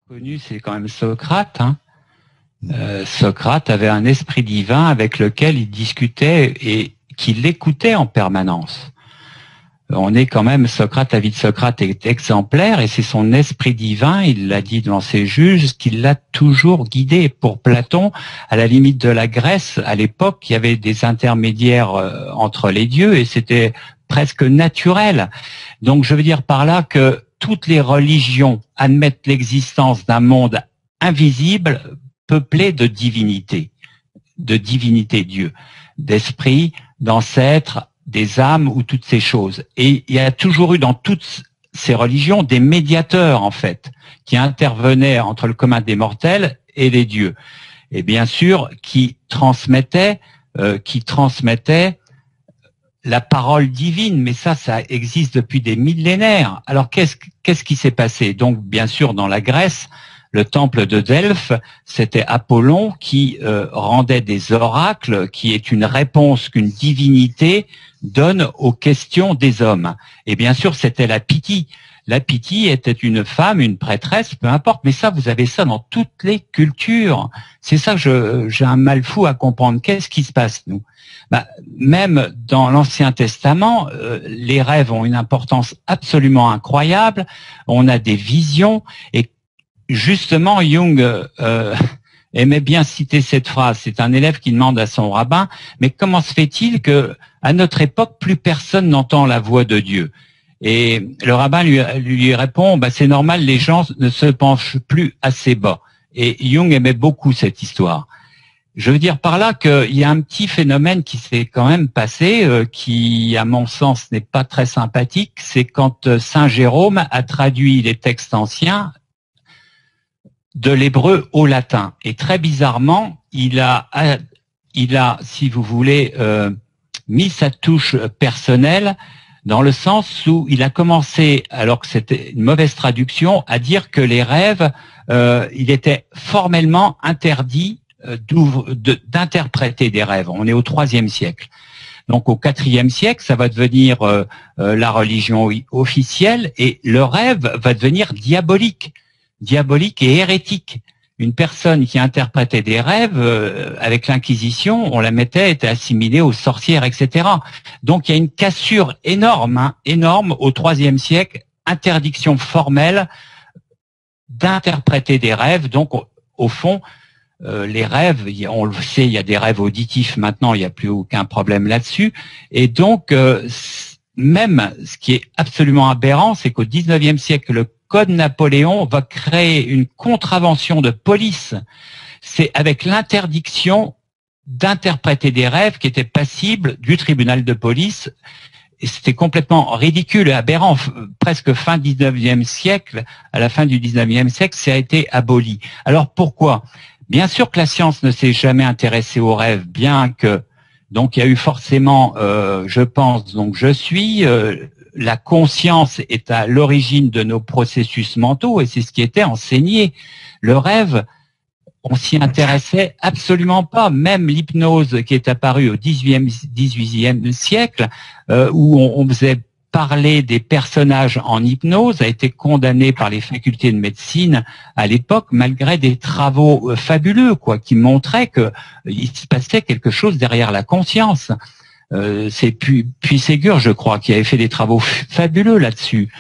Connu, c'est quand même Socrate. Hein. Socrate avait un esprit divin avec lequel il discutait et qu'il écoutait en permanence. On est quand même, Socrate, la vie de Socrate est exemplaire et c'est son esprit divin, il l'a dit devant ses juges, qui l'a toujours guidé. Pour Platon, à la limite de la Grèce, à l'époque, il y avait des intermédiaires entre les dieux et c'était presque naturel. Donc je veux dire par là que toutes les religions admettent l'existence d'un monde invisible peuplé de divinité Dieu, d'esprit, d'ancêtres, des âmes ou toutes ces choses. Et il y a toujours eu dans toutes ces religions des médiateurs, en fait, qui intervenaient entre le commun des mortels et les dieux. Et bien sûr, qui transmettaient la parole divine, mais ça existe depuis des millénaires. Alors qu'est-ce qui s'est passé? Donc, bien sûr, dans la Grèce, le temple de Delphes, c'était Apollon qui rendait des oracles, qui est une réponse qu'une divinité donne aux questions des hommes. Et bien sûr, c'était la Pythie. La Pythie était une femme, une prêtresse, peu importe, mais ça, vous avez ça dans toutes les cultures. C'est ça que j'ai un mal fou à comprendre. Qu'est-ce qui se passe, nous? Même dans l'Ancien Testament, les rêves ont une importance absolument incroyable. On a des visions et justement, Jung aimait bien citer cette phrase. C'est un élève qui demande à son rabbin, mais comment se fait-il que, à notre époque, plus personne n'entend la voix de Dieu? Et le rabbin lui répond, c'est normal, les gens ne se penchent plus assez bas. Et Jung aimait beaucoup cette histoire. Je veux dire par là qu'il y a un petit phénomène qui s'est quand même passé, qui, à mon sens, n'est pas très sympathique. C'est quand Saint Jérôme a traduit les textes anciens de l'hébreu au latin. Et très bizarrement, il a, si vous voulez, mis sa touche personnelle dans le sens où il a commencé, alors que c'était une mauvaise traduction, à dire que les rêves, il était formellement interdit d'interpréter des rêves. On est au IIIe siècle. Donc au IVe siècle, ça va devenir la religion officielle et le rêve va devenir diabolique et hérétique. Une personne qui interprétait des rêves, avec l'Inquisition, on la était assimilée aux sorcières, etc. Donc il y a une cassure énorme au IIIe siècle, interdiction formelle d'interpréter des rêves. Donc au fond, les rêves, on le sait, il y a des rêves auditifs maintenant, il n'y a plus aucun problème là-dessus. Et donc, même ce qui est absolument aberrant, c'est qu'au XIXe siècle, le Code Napoléon va créer une contravention de police. C'est avec l'interdiction d'interpréter des rêves qui étaient passibles du tribunal de police. Et c'était complètement ridicule et aberrant. Presque fin 19e siècle, à la fin du 19e siècle, ça a été aboli. Alors pourquoi? Bien sûr que la science ne s'est jamais intéressée aux rêves, bien que, donc il y a eu forcément, je pense, donc je suis, la conscience est à l'origine de nos processus mentaux et c'est ce qui était enseigné. Le rêve, on s'y intéressait absolument pas. Même l'hypnose qui est apparue au XVIIIe siècle, où on faisait parler des personnages en hypnose, a été condamnée par les facultés de médecine à l'époque, malgré des travaux fabuleux, qui montraient que il se passait quelque chose derrière la conscience. C'est Puységur, je crois, qui avait fait des travaux fabuleux là-dessus.